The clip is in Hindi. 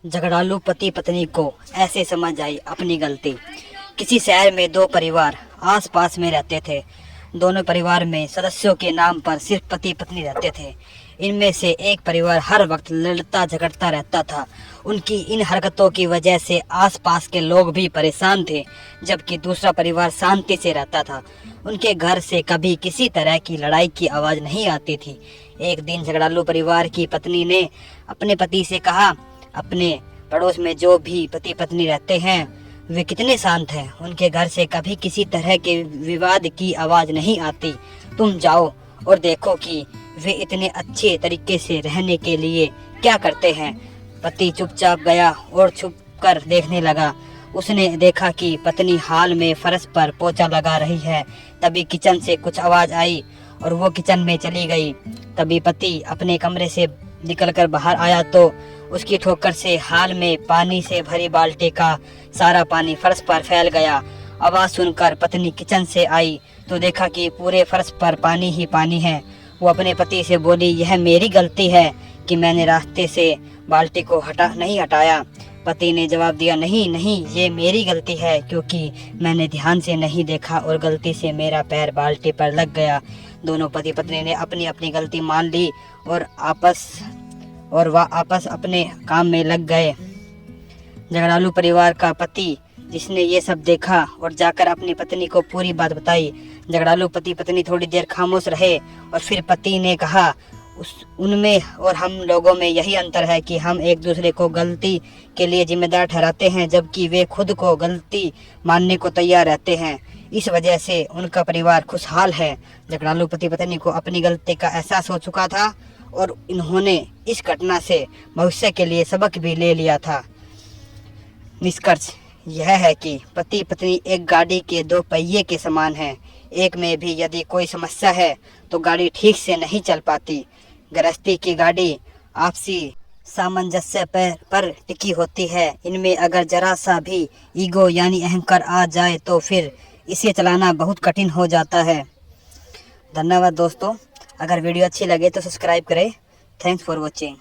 झगड़ालू पति पत्नी को ऐसे समझ आई अपनी गलती। किसी शहर में दो परिवार आस पास में रहते थे। दोनों परिवार में सदस्यों के नाम पर सिर्फ पति पत्नी रहते थे। इनमें से एक परिवार हर वक्त लड़ता झगड़ता रहता था। उनकी इन हरकतों की वजह से आसपास के लोग भी परेशान थे, जबकि दूसरा परिवार शांति से रहता था। उनके घर से कभी किसी तरह की लड़ाई की आवाज़ नहीं आती थी। एक दिन झगड़ालू परिवार की पत्नी ने अपने पति से कहा, अपने पड़ोस में जो भी पति पत्नी रहते हैं वे कितने शांत हैं। उनके घर से कभी किसी तरह के विवाद की आवाज़ नहीं आती। तुम जाओ और देखो कि वे इतने अच्छे तरीके से रहने के लिए क्या करते हैं। पति चुपचाप गया और छुप कर देखने लगा। उसने देखा कि पत्नी हाल में फर्श पर पोछा लगा रही है। तभी किचन से कुछ आवाज़ आई और वो किचन में चली गई। तभी पति अपने कमरे से निकलकर बाहर आया तो उसकी ठोकर से हाल में पानी से भरी बाल्टी का सारा पानी फर्श पर फैल गया। आवाज़ सुनकर पत्नी किचन से आई तो देखा कि पूरे फर्श पर पानी ही पानी है। वो अपने पति से बोली, यह मेरी गलती है कि मैंने रास्ते से बाल्टी को नहीं हटाया। पति ने जवाब दिया, नहीं नहीं, ये मेरी गलती है क्योंकि मैंने ध्यान से नहीं देखा और गलती से मेरा पैर बाल्टी पर लग गया। दोनों पति पत्नी ने अपनी अपनी गलती मान ली और वह आपस अपने काम में लग गए। झगड़ालू परिवार का पति, जिसने ये सब देखा और जाकर अपनी पत्नी को पूरी बात बताई। झगड़ालू पति पत्नी थोड़ी देर खामोश रहे और फिर पति ने कहा, उनमें और हम लोगों में यही अंतर है कि हम एक दूसरे को गलती के लिए जिम्मेदार ठहराते हैं, जबकि वे खुद को गलती मानने को तैयार रहते हैं। इस वजह से उनका परिवार खुशहाल है। झगड़ालू पति पत्नी को अपनी गलती का एहसास हो चुका था और इन्होंने इस घटना से भविष्य के लिए सबक भी ले लिया था। निष्कर्ष यह है कि पति पत्नी एक गाड़ी के दो पहिए के समान हैं। एक में भी यदि कोई समस्या है तो गाड़ी ठीक से नहीं चल पाती। गृहस्थी की गाड़ी आपसी सामंजस्य पर टिकी होती है। इनमें अगर जरा सा भी ईगो यानी अहंकार आ जाए तो फिर इसे चलाना बहुत कठिन हो जाता है। धन्यवाद दोस्तों। अगर वीडियो अच्छी लगे तो सब्सक्राइब करें। Thanks for watching.